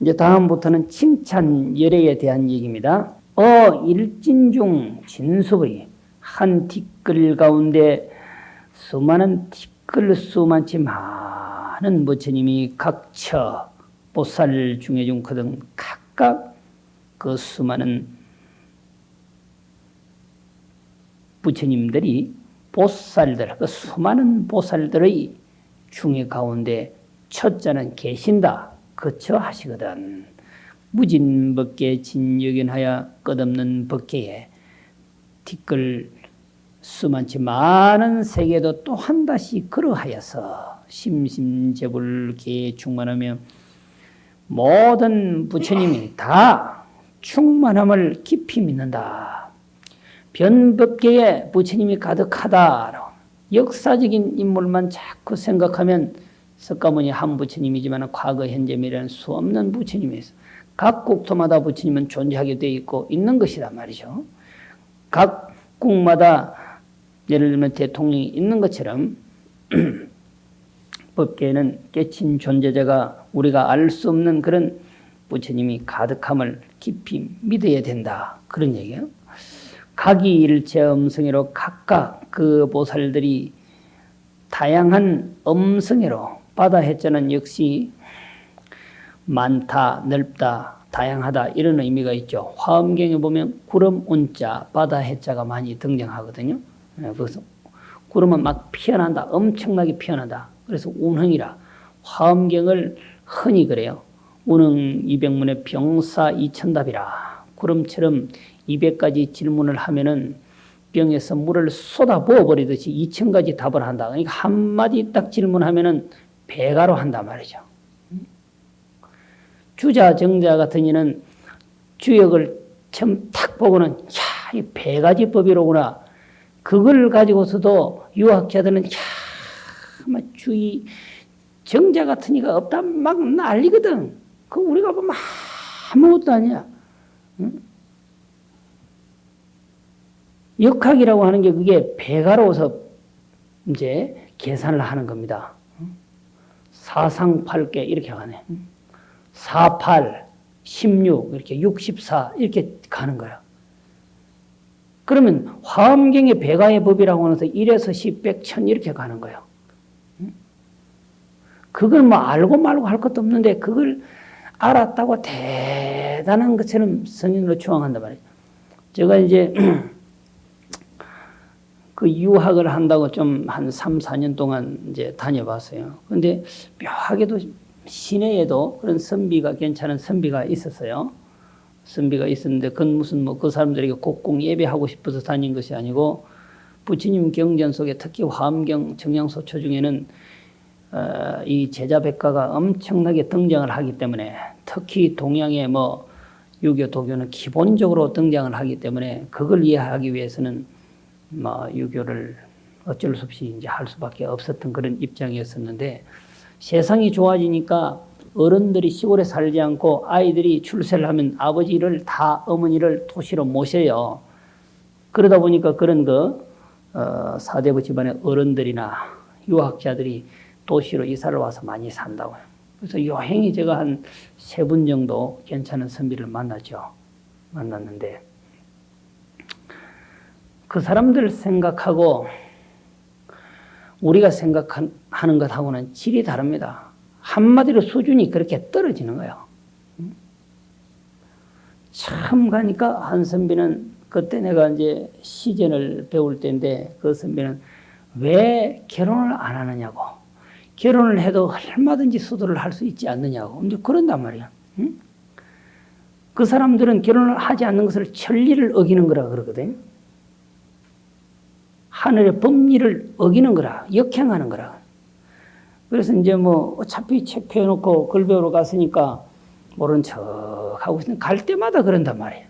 이제 다음부터는 칭찬 열애에 대한 얘기입니다. 일진중 진수의 한 티끌 가운데 수많은 티끌 수많지 많은 부처님이 각처 보살 중에 중거든 각각 그 수많은 부처님들이 보살들, 그 수많은 보살들의 중에 가운데 첫자는 계신다. 그처 하시거든. 무진법계 진여견하여 끝없는 법계에 티끌 수많지 많은 세계도 또 한 다시 그러하여서 심심제불계에 충만하며 모든 부처님이 다 충만함을 깊이 믿는다. 변법계에 부처님이 가득하다. 역사적인 인물만 자꾸 생각하면 석가모니 한 부처님이지만 과거, 현재, 미래는 수 없는 부처님이 있어. 각 국토마다 부처님은 존재하게 되어 있고 있는 것이란 말이죠. 각 국마다 예를 들면 대통령이 있는 것처럼 법계에는 깨친 존재자가 우리가 알 수 없는 그런 부처님이 가득함을 깊이 믿어야 된다. 그런 얘기예요. 각이 일체 음성애로 각각 그 보살들이 다양한 음성애로 바다해자는 역시 많다, 넓다, 다양하다 이런 의미가 있죠. 화엄경에 보면 구름 운자, 바다해자가 많이 등장하거든요. 그래서 구름은 막 피어난다, 엄청나게 피어난다. 그래서 운흥이라 화엄경을 흔히 그래요. 운흥 200문의 병사 2000답이라 구름처럼 200가지 질문을 하면은 병에서 물을 쏟아 부어버리듯이 2000가지 답을 한다. 그러니까 한마디 딱 질문하면은 배가로 한단 말이죠. 주자, 정자 같은 이는 주역을 처음 탁 보고는 야, 이 100가지 법이로구나. 그걸 가지고서도 유학자들은 야, 주의 정자 같은 이가 없다 막 난리거든. 그 우리가 보면 아무것도 아니야. 응? 역학이라고 하는 게 그게 배가로워서 이제 계산을 하는 겁니다. 사상팔계 이렇게 가네. 48, 16 이렇게 64 이렇게 가는 거야. 그러면 화엄경의 배가의 법이라고 하면서 1에서 10, 100, 1000 이렇게 가는 거예요. 그걸 뭐 알고 말고 할 것도 없는데 그걸 알았다고 대단한 것처럼 성인으로 추앙한단 말이에요. 제가 이제 그 유학을 한다고 좀 한 3, 4년 동안 이제 다녀봤어요. 근데 묘하게도 시내에도 그런 선비가 괜찮은 선비가 있었어요. 선비가 있었는데 그건 무슨 뭐 그 사람들에게 곡공 예배하고 싶어서 다닌 것이 아니고 부처님 경전 속에 특히 화엄경 정량소초 중에는 이 제자백가가 엄청나게 등장을 하기 때문에 특히 동양의 뭐 유교, 도교는 기본적으로 등장을 하기 때문에 그걸 이해하기 위해서는 뭐 유교를 어쩔 수 없이 이제 할 수밖에 없었던 그런 입장이었었는데 세상이 좋아지니까 어른들이 시골에 살지 않고 아이들이 출세를 하면 아버지를 다 어머니를 도시로 모셔요. 그러다 보니까 그런 사대부 집안의 어른들이나 유학자들이 도시로 이사를 와서 많이 산다고요. 그래서 여행이 제가 한 3분 정도 괜찮은 선비를 만났는데 그 사람들 생각하고 우리가 생각하는 것하고는 질이 다릅니다. 한마디로 수준이 그렇게 떨어지는 거예요. 처음 가니까 한 선비는 그때 내가 이제 시전을 배울 때인데 그 선비는 왜 결혼을 안 하느냐고. 결혼을 해도 얼마든지 수도를 할 수 있지 않느냐고. 이제 그런단 말이야. 응? 그 사람들은 결혼을 하지 않는 것을 천리를 어기는 거라 그러거든. 하늘의 법리를 어기는 거라. 역행하는 거라. 그래서 이제 뭐 어차피 책 펴놓고 글 배우러 갔으니까 모른 척 하고 있으면 갈 때마다 그런단 말이에요.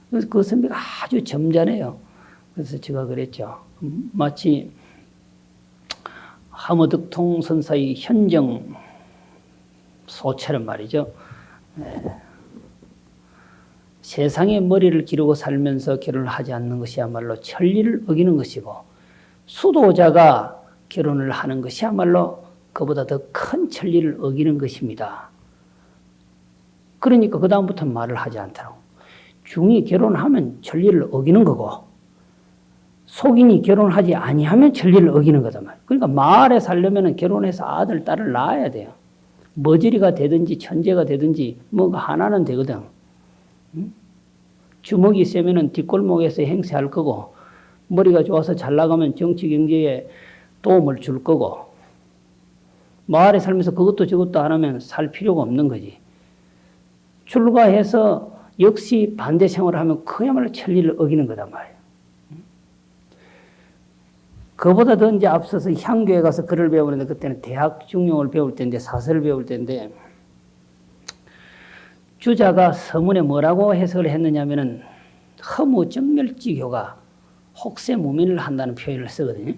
그래서 그 선배가 아주 점잖해요. 그래서 제가 그랬죠. 마치 하무득통 선사의 현정 소처럼 말이죠. 세상에 머리를 기르고 살면서 결혼을 하지 않는 것이야말로 천리를 어기는 것이고 수도자가 결혼을 하는 것이야말로 그보다 더 큰 천리를 어기는 것입니다. 그러니까 그다음부터 말을 하지 않더라고. 중이 결혼하면 천리를 어기는 거고 속인이 결혼하지 아니하면 천리를 어기는 거다 말이야. 그러니까 마을에 살려면 결혼해서 아들, 딸을 낳아야 돼요. 머저리가 되든지 천재가 되든지 뭐가 하나는 되거든. 주먹이 세면은 뒷골목에서 행세할 거고 머리가 좋아서 잘 나가면 정치 경제에 도움을 줄 거고 마을에 살면서 그것도 저것도 안 하면 살 필요가 없는 거지. 출가해서 역시 반대 생활을 하면 그야말로 천리를 어기는 거단 말이에요. 그보다 더 이제 앞서서 향교에 가서 글을 배우는데 그때는 대학 중용을 배울 때인데 사설을 배울 때인데 주자가 서문에 뭐라고 해석을 했느냐면은 허무 정멸지교가 혹세무민을 한다는 표현을 쓰거든요.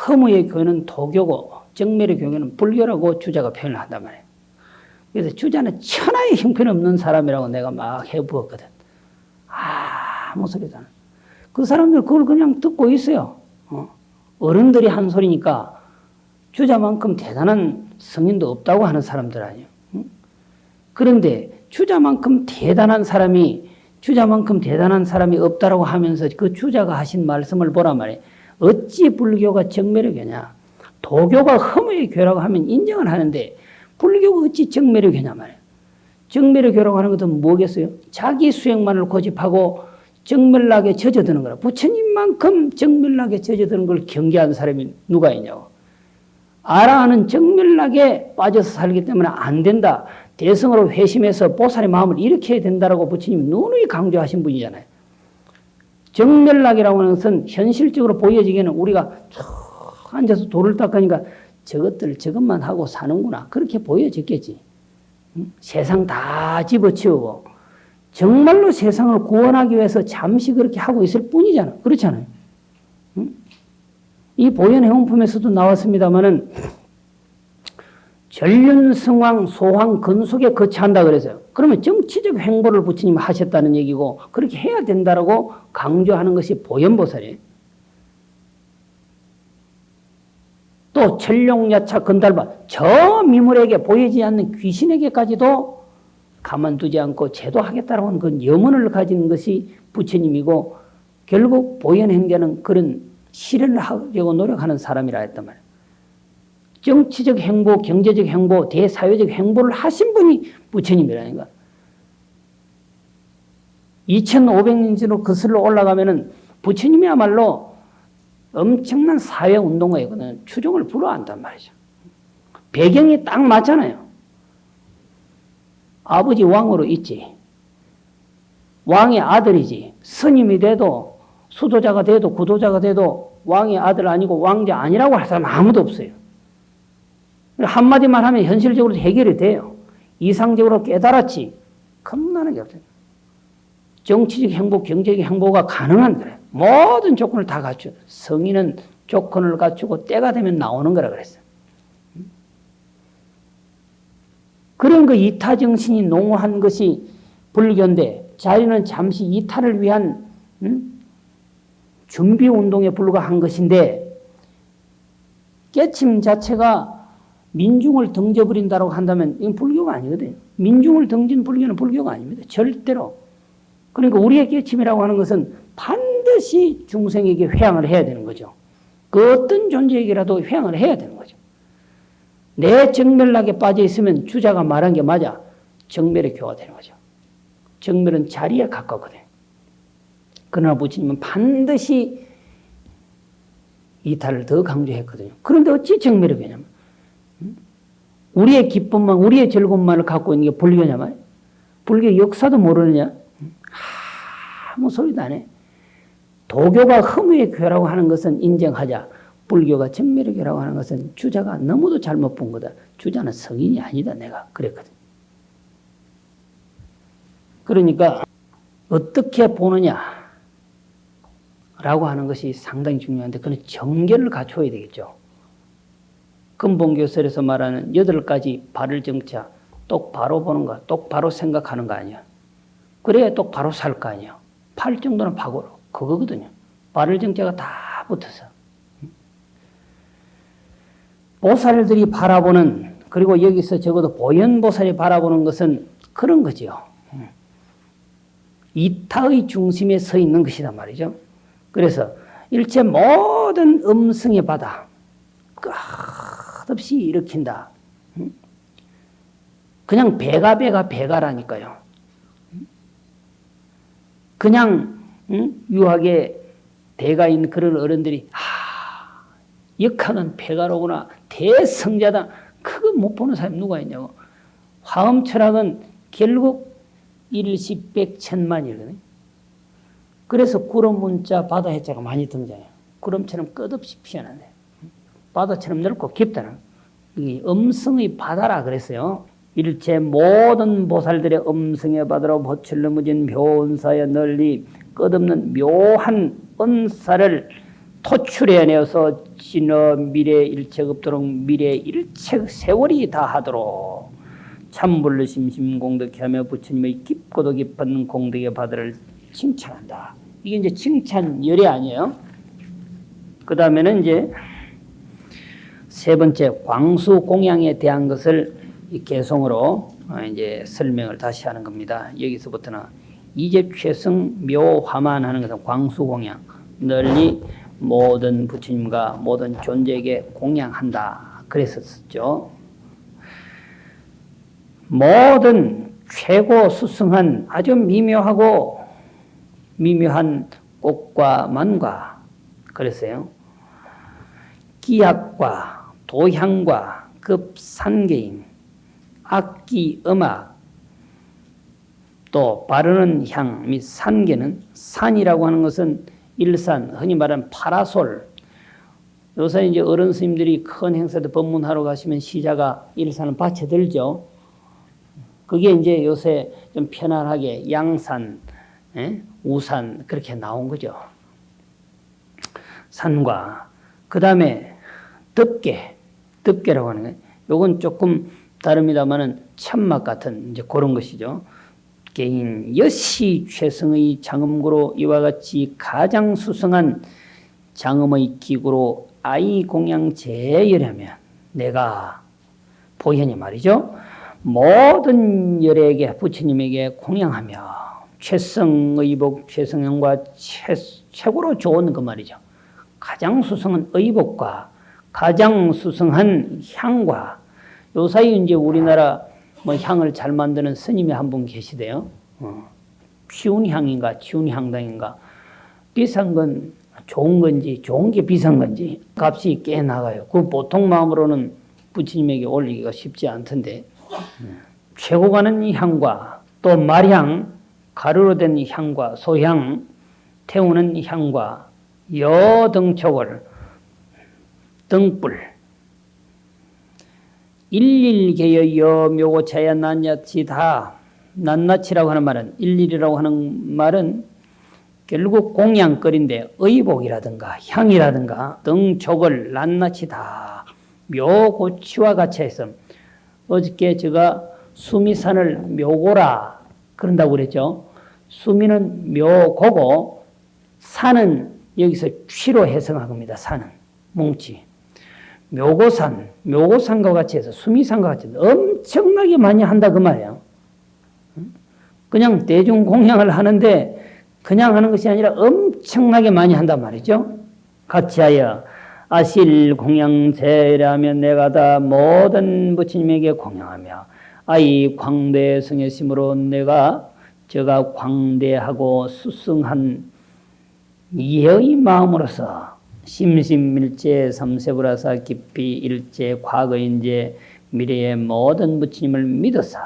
허무의 교는 도교고 정멸의 교는 불교라고 주자가 표현을 한단 말이에요. 그래서 주자는 천하의 형편없는 사람이라고 내가 막 해부었거든. 아무 소리도 안 해. 그 사람들 그걸 그냥 듣고 있어요. 어른들이 한 소리니까 주자만큼 대단한 성인도 없다고 하는 사람들 아니에요. 그런데 주자만큼 대단한 사람이 없다라고 하면서 그 주자가 하신 말씀을 보란 말이에요. 어찌 불교가 정멸의 교냐. 도교가 허무의 교라고 하면 인정을 하는데 불교가 어찌 정멸의 교냐 말이에요. 정멸의 교라고 하는 것은 뭐겠어요? 자기 수행만을 고집하고 정멸락에 젖어드는 거라. 부처님만큼 정멸락에 젖어드는 걸 경계하는 사람이 누가 있냐고. 알아하는 정멸락에 빠져서 살기 때문에 안 된다. 대성으로 회심해서 보살의 마음을 일으켜야 된다라고 부처님이 누누이 강조하신 분이잖아요. 정멸락이라고 하는 것은 현실적으로 보여지기에는 우리가 앉아서 돌을 닦으니까 저것만 하고 사는구나. 그렇게 보여졌겠지. 세상 다 집어치우고 정말로 세상을 구원하기 위해서 잠시 그렇게 하고 있을 뿐이잖아. 그렇잖아요. 이 보현해용품에서도 나왔습니다마는 전륜성왕 소황 근속에 거치한다 그래서요. 그러면 정치적 행보를 부처님이 하셨다는 얘기고 그렇게 해야 된다라고 강조하는 것이 보현보살이에요. 또 천룡야차 건달바 저 미물에게 보이지 않는 귀신에게까지도 가만두지 않고 제도하겠다라고 하는 그 염원을 가진 것이 부처님이고 결국 보현행자는 그런 실현을 하려고 노력하는 사람이라 했단 말이에요. 정치적 행보, 경제적 행보, 대사회적 행보를 하신 분이 부처님이라니까. 2500년 전으로 거슬러 올라가면은 부처님이야말로 엄청난 사회운동가이거든요. 추종을 불허한단 말이죠. 배경이 딱 맞잖아요. 아버지 왕으로 있지. 왕의 아들이지. 스님이 돼도 수도자가 돼도 구도자가 돼도 왕의 아들 아니고 왕자 아니라고 할 사람 아무도 없어요. 한마디만 하면 현실적으로 해결이 돼요. 이상적으로 깨달았지. 겁나는 게 없어요. 정치적 행보, 경제적 행보가 가능한 거래요. 모든 조건을 다 갖추고 성인은 조건을 갖추고 때가 되면 나오는 거라 그랬어요. 그런 그 이타정신이 농후한 것이 불교인데 자리는 잠시 이타를 위한 준비운동에 불과한 것인데 깨침 자체가 민중을 덩져버린다고 한다면 이건 불교가 아니거든요. 민중을 덩진 불교는 불교가 아닙니다. 절대로. 그러니까 우리의 깨침이라고 하는 것은 반드시 중생에게 회양을 해야 되는 거죠. 그 어떤 존재에게라도 회양을 해야 되는 거죠. 내 정멸락에 빠져 있으면 주자가 말한 게 맞아. 정멸의 교가 되는 거죠. 정멸은 자리에 가깝거든. 그러나 부처님은 반드시 이탈을 더 강조했거든요. 그런데 어찌 정멸의 교냐면 우리의 기쁨만, 우리의 즐거움만을 갖고 있는 게 불교냐 말이야. 불교 역사도 모르느냐? 아무 소리도 안 해. 도교가 허무의 교라고 하는 것은 인정하자. 불교가 정멸의 교라고 하는 것은 주자가 너무도 잘못 본 거다. 주자는 성인이 아니다. 내가 그랬거든. 그러니까 어떻게 보느냐 라고 하는 것이 상당히 중요한데 그건 정결을 갖춰야 되겠죠. 근본교설에서 말하는 8가지 바를 정차, 똑바로 보는 거, 똑바로 생각하는 거 아니야. 그래야 똑바로 살 거 아니야. 팔 정도는 파고로 그거거든요. 바를 정차가 다 붙어서. 보살들이 바라보는 그리고 여기서 적어도 보현보살이 바라보는 것은 그런 거지요. 이타의 중심에 서 있는 것이다 말이죠. 그래서 일체 모든 음승의 바다 끝없이 일으킨다. 그냥 배가라니까요. 그냥 유학에 대가인 그런 어른들이 역학은 배가로구나, 대성자다, 그거 못 보는 사람이 누가 있냐고. 화엄철학은 결국 일시백천만이거든요. 그래서 구름 문자 바다 해자가 많이 등장해요. 구름처럼 끝없이 피어난대. 바다처럼 넓고 깊다는 이 음성의 바다라 그랬어요. 일체 모든 보살들의 음성의 바다로 보철 넘어진 묘은사에 널리 끝없는 묘한 은사를 토출해내어서 진어 미래 일체 없도록 미래 일체 세월이 다하도록 참불로 심심 공덕하며 부처님의 깊고도 깊은 공덕의 바다를 칭찬한다. 이게 이제 칭찬 열애 아니에요? 그 다음에는 이제 세 번째 광수 공양에 대한 것을 이 개성으로 이제 설명을 다시 하는 겁니다. 여기서부터는 이제 최승 묘화만 하는 것은 광수 공양, 널리 모든 부처님과 모든 존재에게 공양한다. 그랬었죠. 모든 최고 수승한 아주 미묘하고 미묘한 꽃과 만과 그랬어요. 기악과 도향과 급산계임, 악기, 음악, 또 바르는 향 및 산계는, 산이라고 하는 것은 일산, 흔히 말하는 파라솔. 요새 이제 어른 스님들이 큰 행사도 법문하러 가시면 시자가 일산을 받쳐 들죠. 그게 이제 요새 좀 편안하게 양산, 우산 그렇게 나온 거죠. 산과 그 다음에 덮개라고 하는 거예요. 요건 조금 다릅니다만은 천막 같은 이제 그런 것이죠. 개인 여시 최승의 장음구로 이와 같이 가장 수승한 장음의 기구로 아이 공양 제열하면 내가 보현이 말이죠. 모든 열에게 부처님에게 공양하며 최승의복 최승형과 최고로 좋은 그 말이죠. 가장 수승한 의복과 가장 수승한 향과 요 사이 이제 우리나라 뭐 향을 잘 만드는 스님이 한 분 계시대요. 취운향인가 취운향당인가 비싼 건 좋은 건지 좋은 게 비싼 건지 값이 꽤 나가요. 그 보통 마음으로는 부처님에게 올리기가 쉽지 않던데 최고 가는 이 향과 또 말향 가루로 된 이 향과 소향 태우는 이 향과 여등촉을 등불 일일개여 여묘고차야 낱낱이 다 낱낱이라고 하는 말은 일일이라고 하는 말은 결국 공양거리인데 의복이라든가 향이라든가 등촉을 낱낱이 다 묘고치와 같이 해서 어저께 제가 수미산을 묘고라 그런다고 그랬죠. 수미는 묘고고 산은 여기서 취로 해석한 겁니다. 산은 뭉치. 묘고산과 같이 해서 수미산과 같이 해서 엄청나게 많이 한다 그 말이에요. 그냥 대중공양을 하는데 그냥 하는 것이 아니라 엄청나게 많이 한단 말이죠. 같이 하여 아실 공양제라면 내가 다 모든 부처님에게 공양하며 아이 광대 성의심으로 내가 저가 광대하고 수승한 이의 마음으로서 심심일체 삼세불라사 깊이 일체 과거인제 미래의 모든 부처님을 믿어서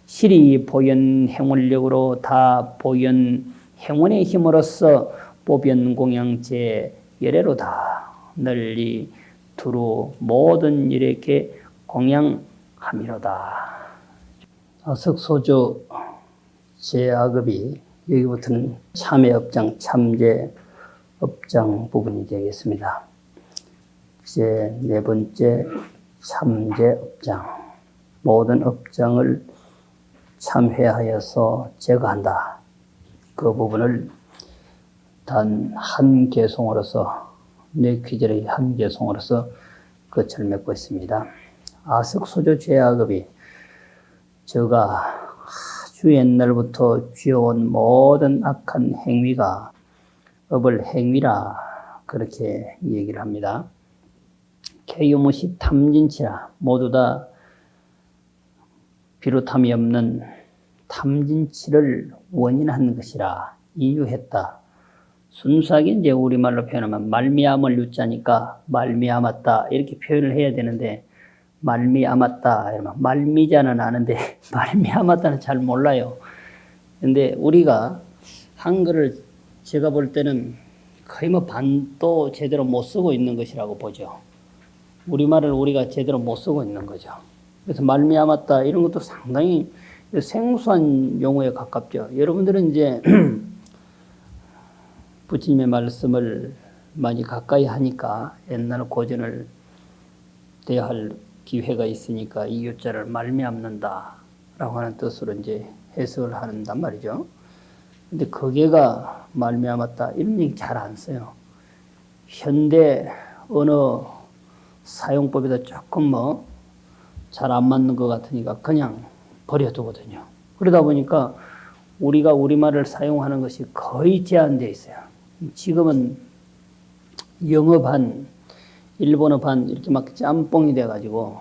실이 보현 행원력으로 다 보현 행원의 힘으로써 보변 공양제 열애로 다 널리 두루 모든 일에게 공양함이로다. 석소주 제악업이 여기부터는 참회업장 참제 업장 부분이 되겠습니다. 이제 네 번째 참제 업장. 모든 업장을 참회하여서 제거한다. 그 부분을 단 한 개송으로서 네 귀절의 한 개송으로서 끝을 맺고 있습니다. 아석소조 죄악업이 저가 아주 옛날부터 쥐어온 모든 악한 행위가 업을 행위라 그렇게 얘기를 합니다. 개유무시 탐진치라 모두 다 비롯함이 없는 탐진치를 원인한 것이라 이유했다. 순수하게 이제 우리말로 표현하면 말미암을 유자니까 말미암았다 이렇게 표현을 해야 되는데 말미암았다 이러면 말미자는 아는데 말미암았다는 잘 몰라요. 근데 우리가 한글을 제가 볼 때는 거의 뭐 반도 제대로 못 쓰고 있는 것이라고 보죠. 우리말을 우리가 제대로 못 쓰고 있는 거죠. 그래서 말미암았다 이런 것도 상당히 생소한 용어에 가깝죠. 여러분들은 이제 부처님의 말씀을 많이 가까이 하니까 옛날 고전을 대할 기회가 있으니까 이 유자를 말미암는다 라고 하는 뜻으로 이제 해석을 한단 말이죠. 근데 거기가 말미암았다 이런 얘기 잘 안 써요. 현대 언어 사용법에다 조금 잘 안 맞는 것 같으니까 그냥 버려두거든요. 그러다 보니까 우리가 우리말을 사용하는 것이 거의 제한되어 있어요. 지금은 영어 반, 일본어 반 이렇게 막 짬뽕이 돼가지고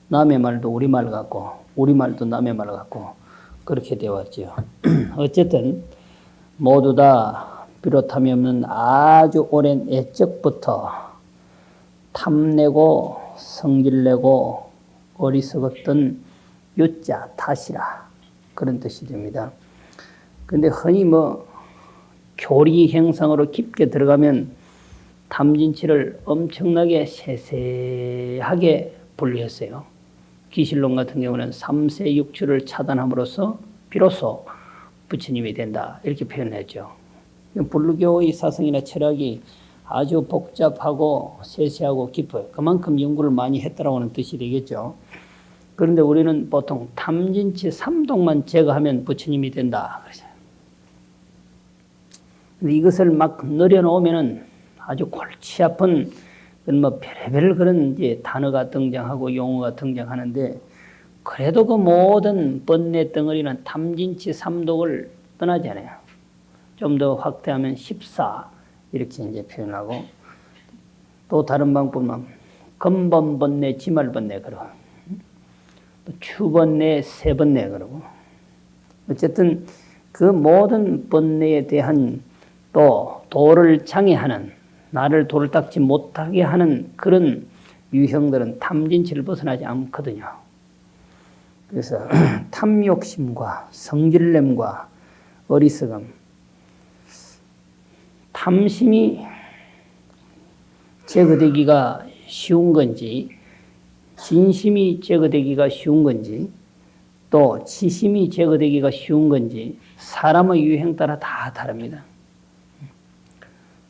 남의 말도 우리말 같고 우리말도 남의 말 같고 그렇게 되어 왔죠. 어쨌든 모두 다 비롯함이 없는 아주 오랜 애적부터 탐내고 성질내고 어리석었던 유자 탓이라 그런 뜻이 됩니다. 근데 흔히 교리 형상으로 깊게 들어가면 탐진치를 엄청나게 세세하게 분류했어요. 기실론 같은 경우는 3세 육추를 차단함으로써 비로소 부처님이 된다 이렇게 표현했죠. 불교의 사상이나 철학이 아주 복잡하고 세세하고 깊어요. 그만큼 연구를 많이 했다라고 하는 뜻이 되겠죠. 그런데 우리는 보통 탐진치 3동만 제거하면 부처님이 된다. 근데 이것을 막 늘여놓으면은 아주 골치 아픈 별의별 그런 이제 단어가 등장하고 용어가 등장하는데 그래도 그 모든 번뇌 덩어리는 탐진치 3독을 떠나지 않아요. 좀 더 확대하면 14 이렇게 이제 표현하고 또 다른 방법은 근본 번뇌, 지말 번뇌 그러고 또 추번뇌, 세번뇌 그러고 어쨌든 그 모든 번뇌에 대한 또 도를 장애하는 나를 도를 닦지 못하게 하는 그런 유형들은 탐진치를 벗어나지 않거든요. 그래서 탐욕심과 성질냄과 어리석음, 탐심이 제거되기가 쉬운 건지 진심이 제거되기가 쉬운 건지 또 치심이 제거되기가 쉬운 건지 사람의 유형 따라 다 다릅니다.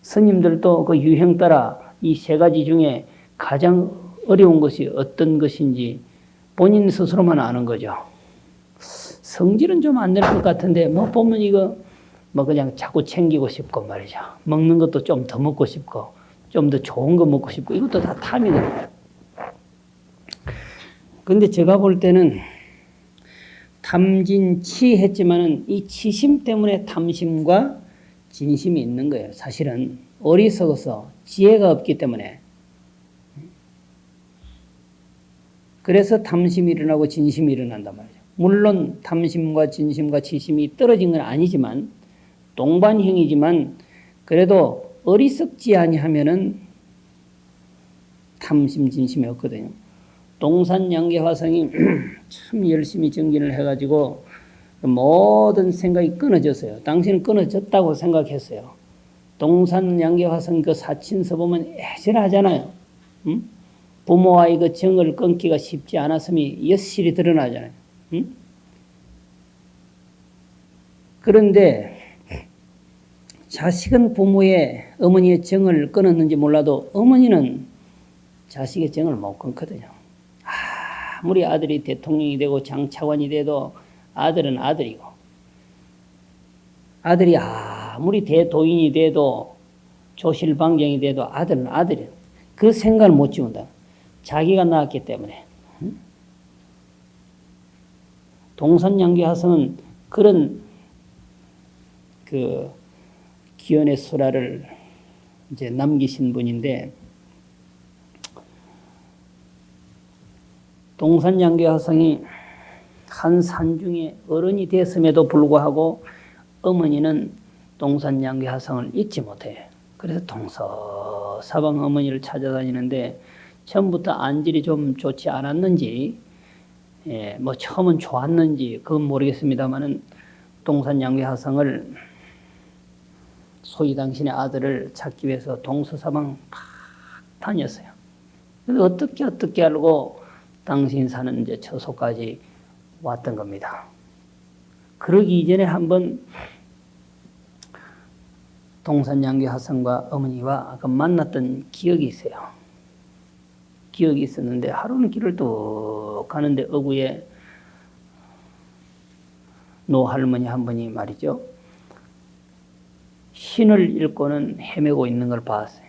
스님들도 그 유형 따라 이 세 가지 중에 가장 어려운 것이 어떤 것인지 본인 스스로만 아는 거죠. 성질은 좀 안 될 것 같은데 보면 이거 그냥 자꾸 챙기고 싶고 말이죠. 먹는 것도 좀 더 먹고 싶고 좀 더 좋은 거 먹고 싶고 이것도 다 탐이거든요. 근데 제가 볼 때는 탐진치 했지만은 이 치심 때문에 탐심과 진심이 있는 거예요. 사실은 어리석어서 지혜가 없기 때문에 그래서 탐심이 일어나고 진심이 일어난단 말이죠. 물론 탐심과 진심과 치심이 떨어진 건 아니지만 동반형이지만 그래도 어리석지 아니하면은 탐심 진심이 없거든요. 동산양계화성이 참 열심히 정진을 해가지고 모든 생각이 끊어졌어요. 당신은 끊어졌다고 생각했어요. 동산양계화성 그 사친서 보면 애절하잖아요. 응? 부모와의 그 정을 끊기가 쉽지 않았음이 여실히 드러나잖아요. 응? 그런데 자식은 부모의 어머니의 정을 끊었는지 몰라도 어머니는 자식의 정을 못 끊거든요. 아무리 아들이 대통령이 되고 장차관이 돼도 아들은 아들이고 아들이 아무리 대도인이 돼도 조실방경이 돼도 아들은 아들이에요. 그 생각을 못 지운다. 자기가 낳았기 때문에. 동산양귀하성은 그런 그 기원의 수라를 이제 남기신 분인데, 동산양귀하성이 한 산중에 어른이 됐음에도 불구하고 어머니는 동산양귀하성을 잊지 못해. 그래서 동서사방 어머니를 찾아다니는데 처음부터 안질이 좀 좋지 않았는지, 뭐 처음은 좋았는지 그건 모르겠습니다만은 동산양귀하성을 소위 당신의 아들을 찾기 위해서 동서사방 막 다녔어요. 그래서 어떻게 알고 당신 사는 이제 처소까지 왔던 겁니다. 그러기 이전에 한번 동산양귀하성과 어머니와 만났던 기억이 있어요. 기억이 있었는데 하루는 길을 뚝 가는데 어구에 노할머니 한 분이 말이죠. 신을 읽고는 헤매고 있는 걸 봤어요.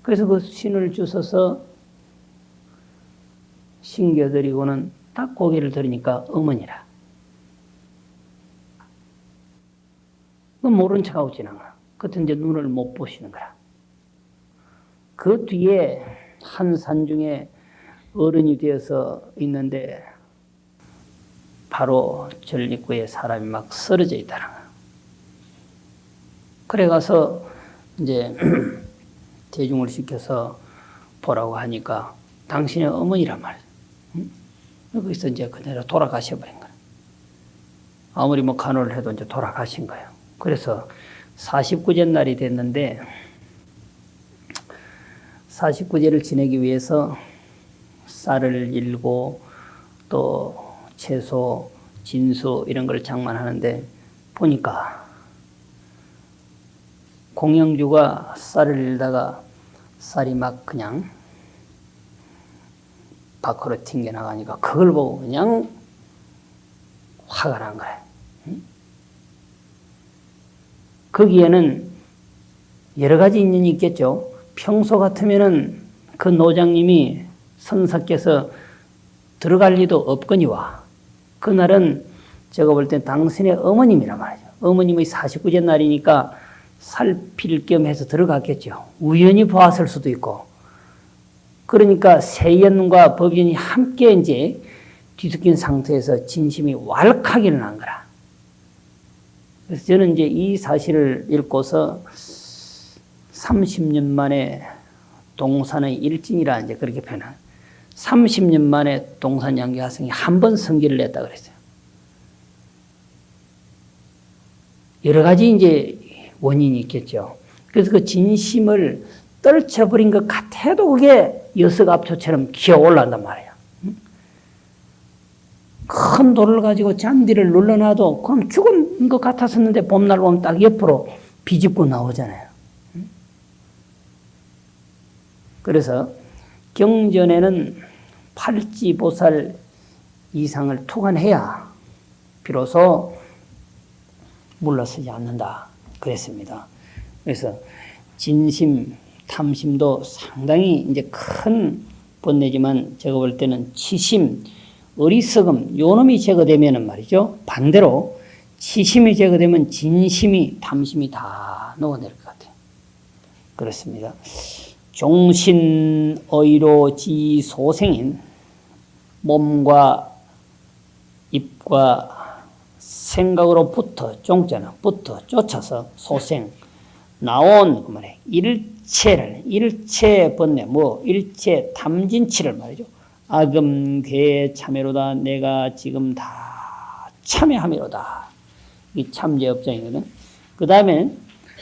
그래서 그 신을 주워서 신겨드리고는 딱 고개를 들으니까 어머니라. 모른 척하고 지나가. 그때 이제 눈을 못 보시는 거라. 그 뒤에 한 산중에 어른이 되어서 있는데 바로 절 입구에 사람이 막 쓰러져 있다는 거야. 그래 가서 이제 대중을 시켜서 보라고 하니까 당신의 어머니란 말이야. 거기서 이제 그대로 돌아가셔버린 거야. 아무리 뭐 간호를 해도 이제 돌아가신 거예요. 그래서 49제 날이 됐는데 49제를 지내기 위해서 쌀을 일고 또 채소, 진수 이런 걸 장만하는데 보니까 공양주가 쌀을 일다가 쌀이 막 그냥 밖으로 튕겨나가니까 그걸 보고 그냥 화가 난 거예요. 거기에는 여러 가지 인연이 있겠죠. 평소 같으면은 그 노장님이 선사께서 들어갈 리도 없거니와 그날은 제가 볼 땐 당신의 어머님이란 말이죠. 어머님의 49제 날이니까 살필 겸 해서 들어갔겠죠. 우연히 보았을 수도 있고. 그러니까 세연과 법연이 함께 이제 뒤섞인 상태에서 진심이 왈칵 일어난 거라. 그래서 저는 이제 이 사실을 읽고서 30년 만에 동산의 일진이라 이제 그렇게 표현한 30년 만에 동산양귀하성이 한 번 성기를 냈다 그랬어요. 여러 가지 이제 원인이 있겠죠. 그래서 그 진심을 떨쳐버린 것 같아도 그게 여석압초처럼 기어 올라온단 말이에요. 큰 돌을 가지고 잔디를 눌러놔도 그럼 죽은 것 같았었는데 봄날 오면 딱 옆으로 비집고 나오잖아요. 그래서 경전에는 팔찌보살 이상을 투관해야 비로소 물러서지 않는다 그랬습니다. 그래서 진심, 탐심도 상당히 이제 큰 번뇌지만 제가 볼 때는 치심, 어리석음 요놈이 제거되면은 말이죠. 반대로 치심이 제거되면 진심이, 탐심이 다 녹아낼 것 같아요. 그렇습니다. 종신의로 지소생인 몸과 입과 생각으로부터 종자는 부터 쫓아서 소생 나온 그 말에 일체 번뇌 일체 탐진치를 말이죠. 악음괴 참회로다. 내가 지금 다 참회함이로다. 이 참제업장이거든. 그 다음에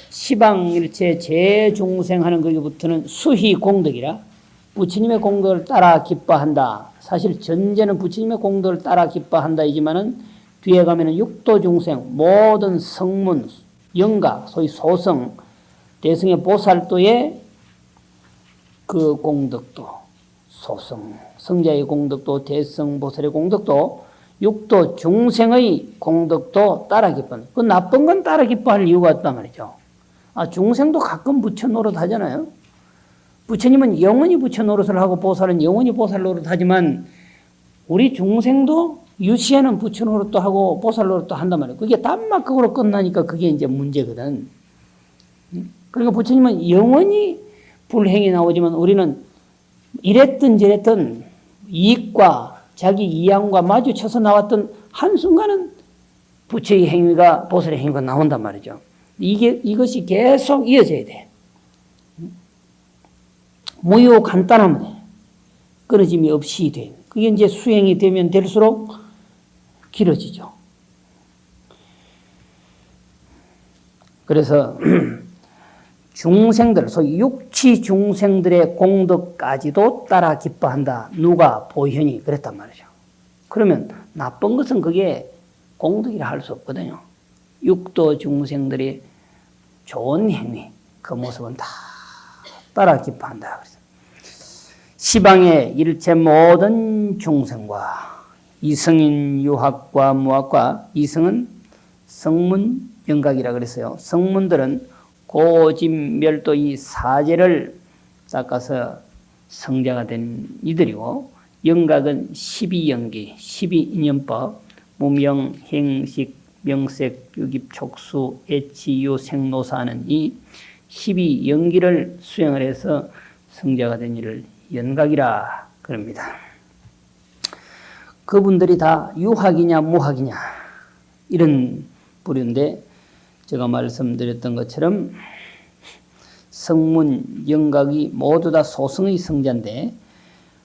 시방일체 재중생하는 거기부터는 수희 공덕이라 부처님의 공덕을 따라 기뻐한다. 사실 전제는 부처님의 공덕을 따라 기뻐한다 이지만은 뒤에 가면은 육도중생 모든 성문 영가 소위 소성 대승의 보살도의 그 공덕도 소성 성자의 공덕도 대성 보살의 공덕도 육도 중생의 공덕도 따라 기뻐한다. 그 나쁜 건 따라 기뻐할 이유가 없단 말이죠. 중생도 가끔 부처 노릇 하잖아요. 부처님은 영원히 부처 노릇을 하고 보살은 영원히 보살 노릇 하지만 우리 중생도 유시에는 부처 노릇도 하고 보살 노릇도 한단 말이에요. 그게 딴막극으로 끝나니까 그게 이제 문제거든. 그러니까 부처님은 영원히 불행이 나오지만 우리는 이랬든 저랬든 이익과 자기 이양과 마주쳐서 나왔던 한순간은 부처의 행위가 보살의 행위가 나온단 말이죠. 이것이 계속 이어져야 돼. 무효 간단하면 돼. 끊어짐이 없이 돼. 그게 이제 수행이 되면 될수록 길어지죠. 그래서 중생들, 소위 육치 중생들의 공덕까지도 따라 기뻐한다. 누가? 보현이 그랬단 말이죠. 그러면 나쁜 것은 그게 공덕이라 할 수 없거든요. 육도 중생들이 좋은 행위, 그 모습은 다 따라 기뻐한다. 그래서 시방의 일체 모든 중생과 이성인 유학과 무학과 이성은 성문 영각이라 그랬어요. 성문들은 고집 멸도 이 사제를 닦아서 성자가 된 이들이고 영각은 12영기, 12인연법, 무명, 행식, 명색, 유깁, 촉수, 애치, 유, 생노사하는 이 12영기를 수행을 해서 성자가 된 이를 연각이라 그럽니다. 그분들이 다 유학이냐 무학이냐 이런 부류인데 제가 말씀드렸던 것처럼 성문, 영각이 모두 다 소승의 성자인데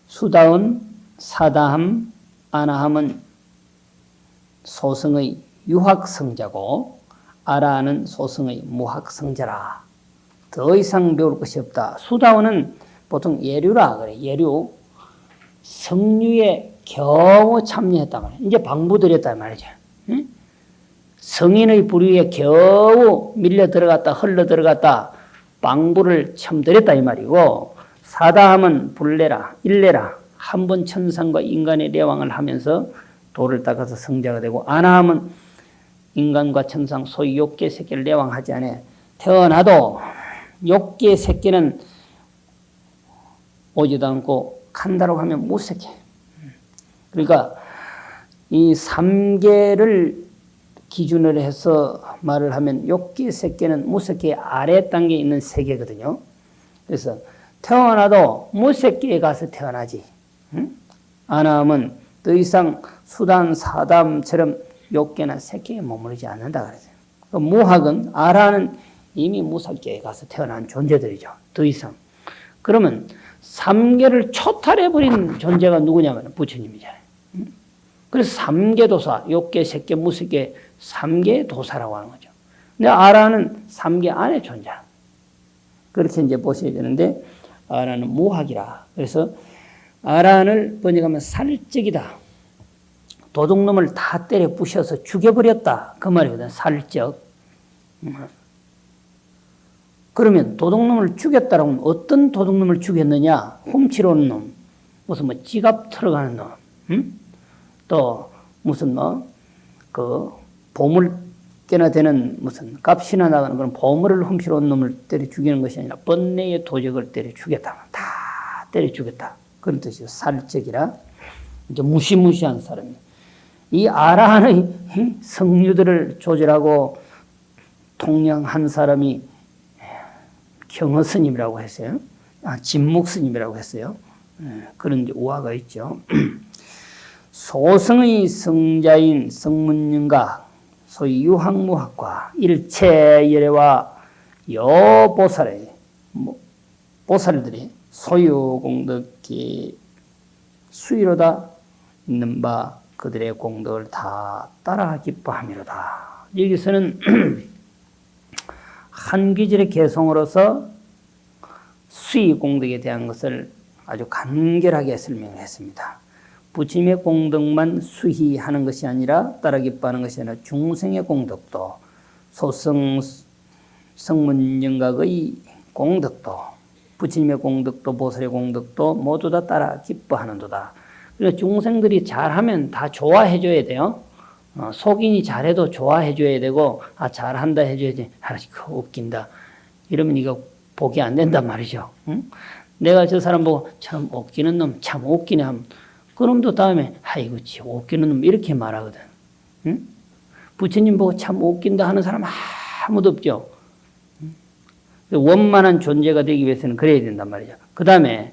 수다은, 사다함, 아나함은 소승의 유학성자고 아라는 소승의 무학성자라. 더 이상 배울 것이 없다. 수다원은 보통 예류라 그래. 예류. 성류에 겨우 참여했단 말이야. 이제 방부들였단 말이죠. 응? 성인의 부류에 겨우 밀려 들어갔다, 흘러 들어갔다, 방부를 참들였다 이 말이고, 사다함은 불례라, 일례라, 한 번 천상과 인간의 내왕을 하면서 도를 닦아서 성자가 되고, 아나함은 인간과 천상, 소위 욕계 새끼를 내왕하지 않아. 태어나도 욕계 새끼는 오지도 않고 간다라고 하면 못 새끼. 그러니까 이 3계를 기준으로 해서 말을 하면 욕계 새끼는 무새끼의 아래 단계에 있는 세계거든요. 그래서 태어나도 무새끼에 가서 태어나지. 아나함은 더 이상 수단, 사담처럼 욕계나 새끼에 머무르지 않는다 그랬어요. 무학은 아라는 이미 무사계에 가서 태어난 존재들이죠. 더 이상. 그러면 3계를 초탈해버린 존재가 누구냐면 부처님이잖아요. 그래서 3계 도사, 욕계, 색계, 무색계 3계 도사라고 하는 거죠. 근데 아라는 3계 안에 존재. 그렇게 이제 보셔야 되는데 아라는 무학이라. 그래서 아란을 번역하면 살적이다. 도둑놈을 다 때려 부셔서 죽여버렸다. 그 말이거든. 살적. 그러면 도둑놈을 죽였다라고 하면 어떤 도둑놈을 죽였느냐? 훔치러 오는 놈. 무슨 뭐 지갑 털어가는 놈. 또 무슨 보물께나 되는 무슨 값이나 나가는 그런 보물을 훔치러 온 놈을 때려 죽이는 것이 아니라 번뇌의 도적을 때려 죽였다. 다 때려 죽였다. 그런 뜻이죠. 살적이라. 이제 무시무시한 사람이. 이 아라한의 성류들을 조절하고 통령한 사람이 경허 스님이라고 했어요. 진묵 스님이라고 했어요. 그런 우화가 있죠. 소승의 성자인 성문영각, 소위 유학무학과 일체열애와 여보살의 보살들이 소유공덕이 수위로다 있는 바 그들의 공덕을 다 따라 기뻐함이로다. 여기서는 한 귀절의 개성으로서 수위 공덕에 대한 것을 아주 간결하게 설명을 했습니다. 부처님의 공덕만 수희하는 것이 아니라 따라 기뻐하는 것이 아니라 중생의 공덕도 소승 성문영각의 공덕도 부처님의 공덕도 보살의 공덕도 모두 다 따라 기뻐하는도다. 그래서 중생들이 잘하면 다 좋아해 줘야 돼요. 속인이 잘해도 좋아해 줘야 되고 잘한다 해줘야지. 그거 웃긴다. 이러면 이거 복이 안 된단 말이죠. 응? 내가 저 사람 보고 참 웃기는 놈, 참 웃기네 하면 그 놈도 다음에 아이고 지 웃기는 놈 이렇게 말하거든. 응? 부처님 보고 참 웃긴다 하는 사람 아무도 없죠. 원만한 존재가 되기 위해서는 그래야 된단 말이죠. 그 다음에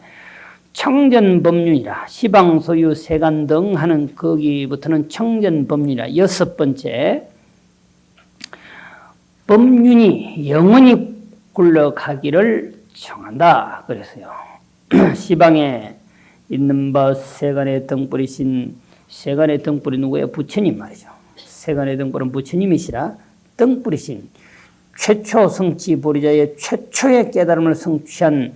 청전법륜이라 시방소유 세간 등 하는 거기부터는 청전법륜이라 여섯 번째 법륜이 영원히 굴러가기를 청한다 그랬어요. 시방에 있는 바 세간의 등불이신 세간의 등불이 누구예요? 부처님 말이죠. 세간의 등불은 부처님이시라 등불이신 최초 성취 보리자의 최초의 깨달음을 성취한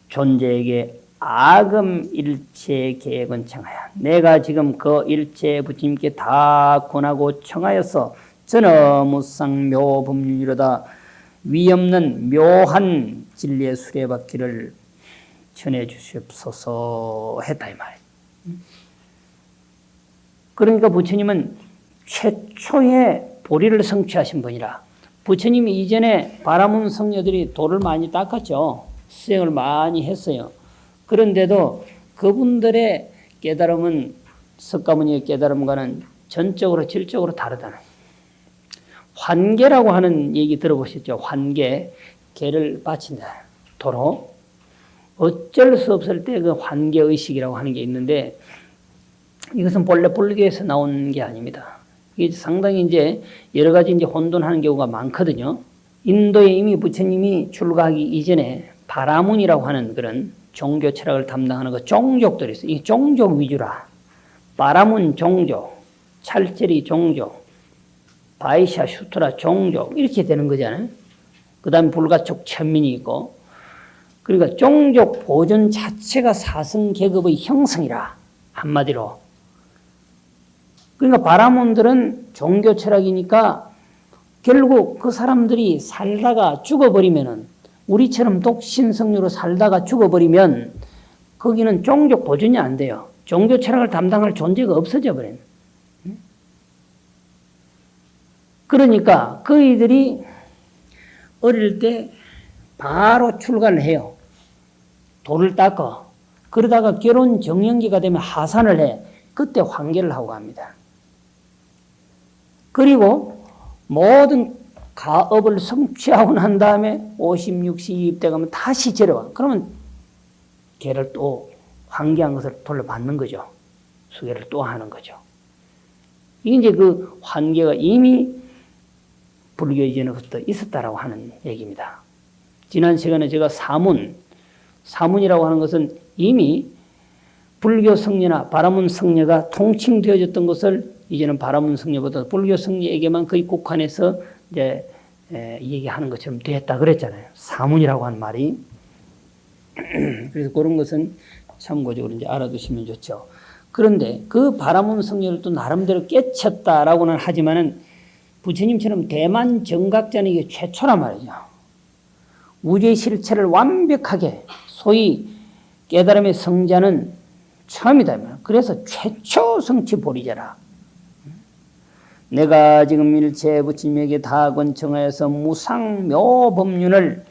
존재에게 아금 일체 계획은 청하여 내가 지금 그 일체 부처님께 다 권하고 청하여서 전어무상 묘법륜이로다 위없는 묘한 진리의 수레바퀴를 전해 주시옵소서 했다 이 말이에요. 그러니까 부처님은 최초의 보리를 성취하신 분이라 부처님이 이전에 바라문 성녀들이 돌을 많이 닦았죠. 수행을 많이 했어요. 그런데도 그분들의 깨달음은 석가모니의 깨달음과는 전적으로 질적으로 다르다는 환계라고 하는 얘기 들어보셨죠? 환계, 개를 바친다. 도로. 어쩔 수 없을 때 그 환계의식이라고 하는 게 있는데 이것은 본래 불교에서 나온 게 아닙니다. 이게 상당히 이제 여러 가지 이제 혼돈하는 경우가 많거든요. 인도에 이미 부처님이 출가하기 이전에 바라문이라고 하는 그런 종교 철학을 담당하는 그 종족들이 있어요. 이 종족 위주라. 바라문 종족, 찰제리 종족, 바이샤 슈트라 종족 이렇게 되는 거잖아요. 그 다음에 불가촉 천민이 있고 그러니까 종족 보존 자체가 사성 계급의 형성이라 한마디로. 그러니까 바라문들은 종교 철학이니까 결국 그 사람들이 살다가 죽어버리면은 우리처럼 독신성류로 살다가 죽어버리면 거기는 종족 보존이 안 돼요. 종교 철학을 담당할 존재가 없어져 버려요. 그러니까 그이들이 어릴 때 바로 출가를 해요. 돌을 닦아. 그러다가 결혼 정년기가 되면 하산을 해. 그때 환계를 하고 갑니다. 그리고 모든 가업을 성취하고 난 다음에 50, 60, 20대 가면 다시 절여와. 그러면 걔를 또 환기한 것을 돌려받는 거죠. 수계를 또 하는 거죠. 이게 이제 그 환계가 이미 불교 이전부터 있었다라고 하는 얘기입니다. 지난 시간에 제가 사문이라고 하는 것은 이미 불교 성녀나 바라문 성녀가 통칭되어졌던 것을 이제는 바라문 성녀보다 불교 성녀에게만 거의 국한해서 이제 얘기하는 것처럼 됐다 그랬잖아요. 사문이라고 하는 말이. 그래서 그런 것은 참고적으로 이제 알아두시면 좋죠. 그런데 그 바라문 성녀를 또 나름대로 깨쳤다라고는 하지만은 부처님처럼 대만 정각자는 이게 최초란 말이죠. 우주의 실체를 완벽하게 소위 깨달음의 성자는 처음이다. 그래서 최초 성취 보리자라. 내가 지금 일체 부처님에게 다 권청하여서 무상묘법륜을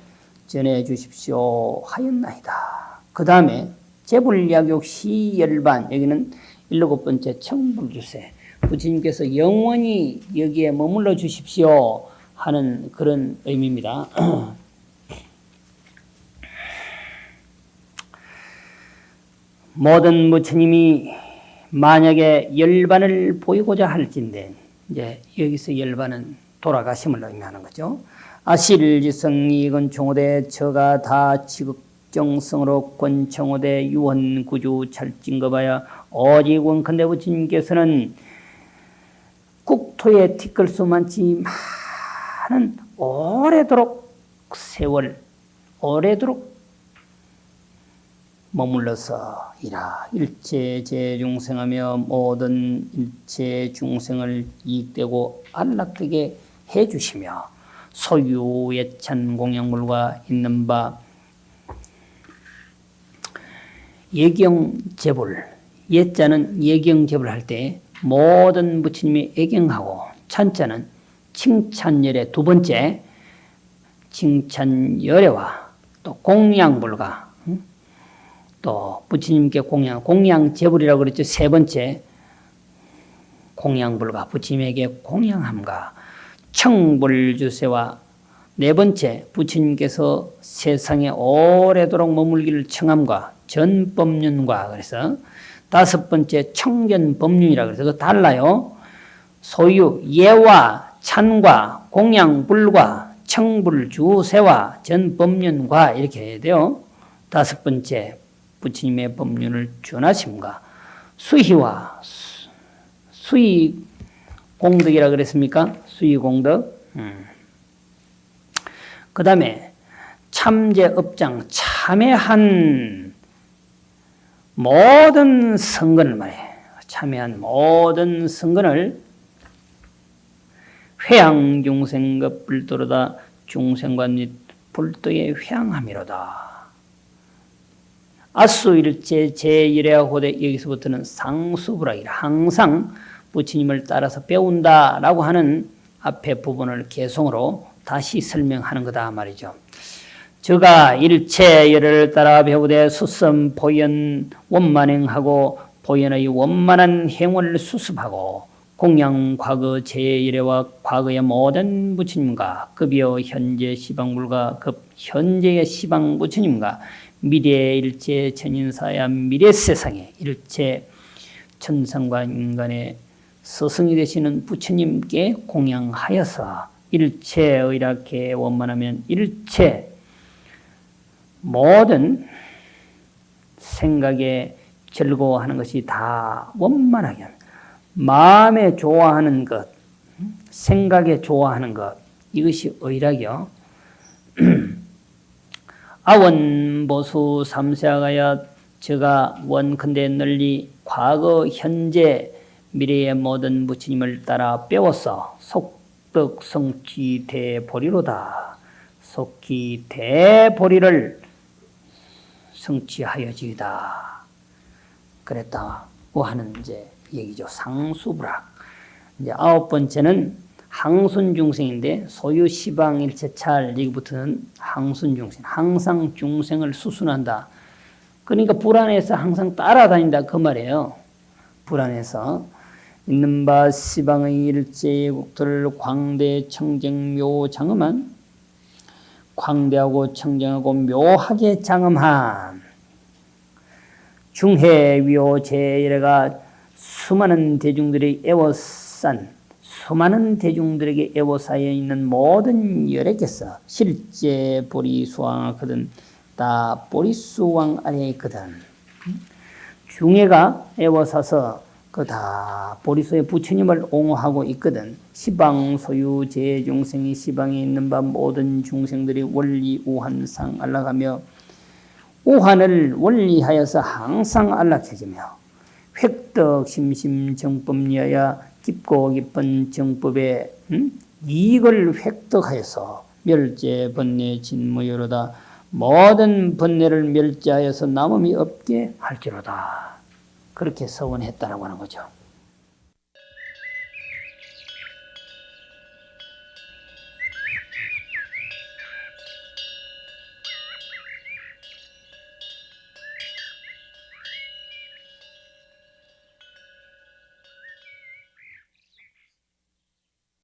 전해 주십시오 하였나이다. 그 다음에 제불약욕 시열반 여기는 17번째 청불주세 부처님께서 영원히 여기에 머물러 주십시오 하는 그런 의미입니다. 모든 부처님이 만약에 열반을 보이고자 할진대 이제 여기서 열반은 돌아가심을 의미하는 거죠. 아실지성이 건청호대 저가 다 지극정성으로 권청호대 유언구주 찰진거봐야 오직 원컨대 부처님께서는 국토에 티끌 수만치 많은 오래도록 세월 오래도록 머물러서 이라 일체 제중생하며 모든 일체 중생을 이익되고 안락되게 해주시며 소유 예찬 공양물과 있는 바 예경제불 예자는 예경제불 할 때 모든 부처님이 예경하고 찬자는 칭찬열의 두 번째 칭찬열애와 또 공양불가, 또 부처님께 공양제불이라고 그랬죠. 세 번째 공양불가, 부처님에게 공양함과 청불주세와 네 번째 부처님께서 세상에 오래도록 머물기를 청함과 전법륜과, 그래서 다섯 번째 청견법륜이라고 그래서 그 달라요. 소유 예와 찬과 공양불과 청불주세와 전법륜과 이렇게 해야 돼요. 다섯 번째 부처님의 법륜을 준하심과 수희와 수희 공덕이라 그랬습니까? 수희 공덕. 그 다음에 참제업장, 참회한 모든 성근을 말해. 참회한 모든 성근을 회양중생급 불도로다 중생과 및 불도에 회양함이로다. 아수일체 제1회하고대 여기서부터는 상수불학이라, 항상 부처님을 따라서 배운다라고 하는 앞에 부분을 개성으로 다시 설명하는 거다 말이죠. 저가 일체 열을 따라 배우되 수선 보현 원만행하고 보현의 원만한 행을 수습하고 공양 과거 제1회와 과거의 모든 부처님과 급여 현재 시방불과 급 현재의 시방 부처님과 미래 일체 천인사야 미래 세상에 일체 천상과 인간의 스승이 되시는 부처님께 공양하여서 일체 의락해 원만하면 일체 모든 생각에 즐거워하는 것이 다 원만하게 합니다. 마음에 좋아하는 것, 생각에 좋아하는 것, 이것이 의락이요. 아원보수 삼세하가야 저가 원컨대 널리 과거 현재 미래의 모든 부처님을 따라 배워서 속덕 성취 대보리로다. 속히 대보리를 성취하여지이다. 그랬다고 하는 이제 얘기죠. 상수불학. 이제 아홉 번째는 항순중생인데 소유 시방 일체찰 여기부터는 항순중생. 항상 중생을 수순한다. 그러니까 불안해서 항상 따라다닌다 그 말이에요. 불안해서 있는 바 시방의 일체의 국토를 광대 청정묘 장엄한 광대하고 청정하고 묘하게 장엄한 중해위호 제1회가 수많은 대중들이 애워싼 수많은 대중들에게 애워싸여 있는 모든 열애께서 실제 보리수왕하거든 다 보리수왕 아래에 있거든. 중해가 애워싸서 그 다 보리수의 부처님을 옹호하고 있거든. 시방 소유 제중생이 시방에 있는 바 모든 중생들이 원리 우한상 안락하며 우한을 원리하여서 항상 안락해지며 획덕 심심 정법리하여 깊고 깊은 정법의 이익을 획득하여서 멸제 번뇌 진무여로다 모든 번뇌를 멸제하여서 남음이 없게 할지로다. 그렇게 서원했다라고 하는 거죠.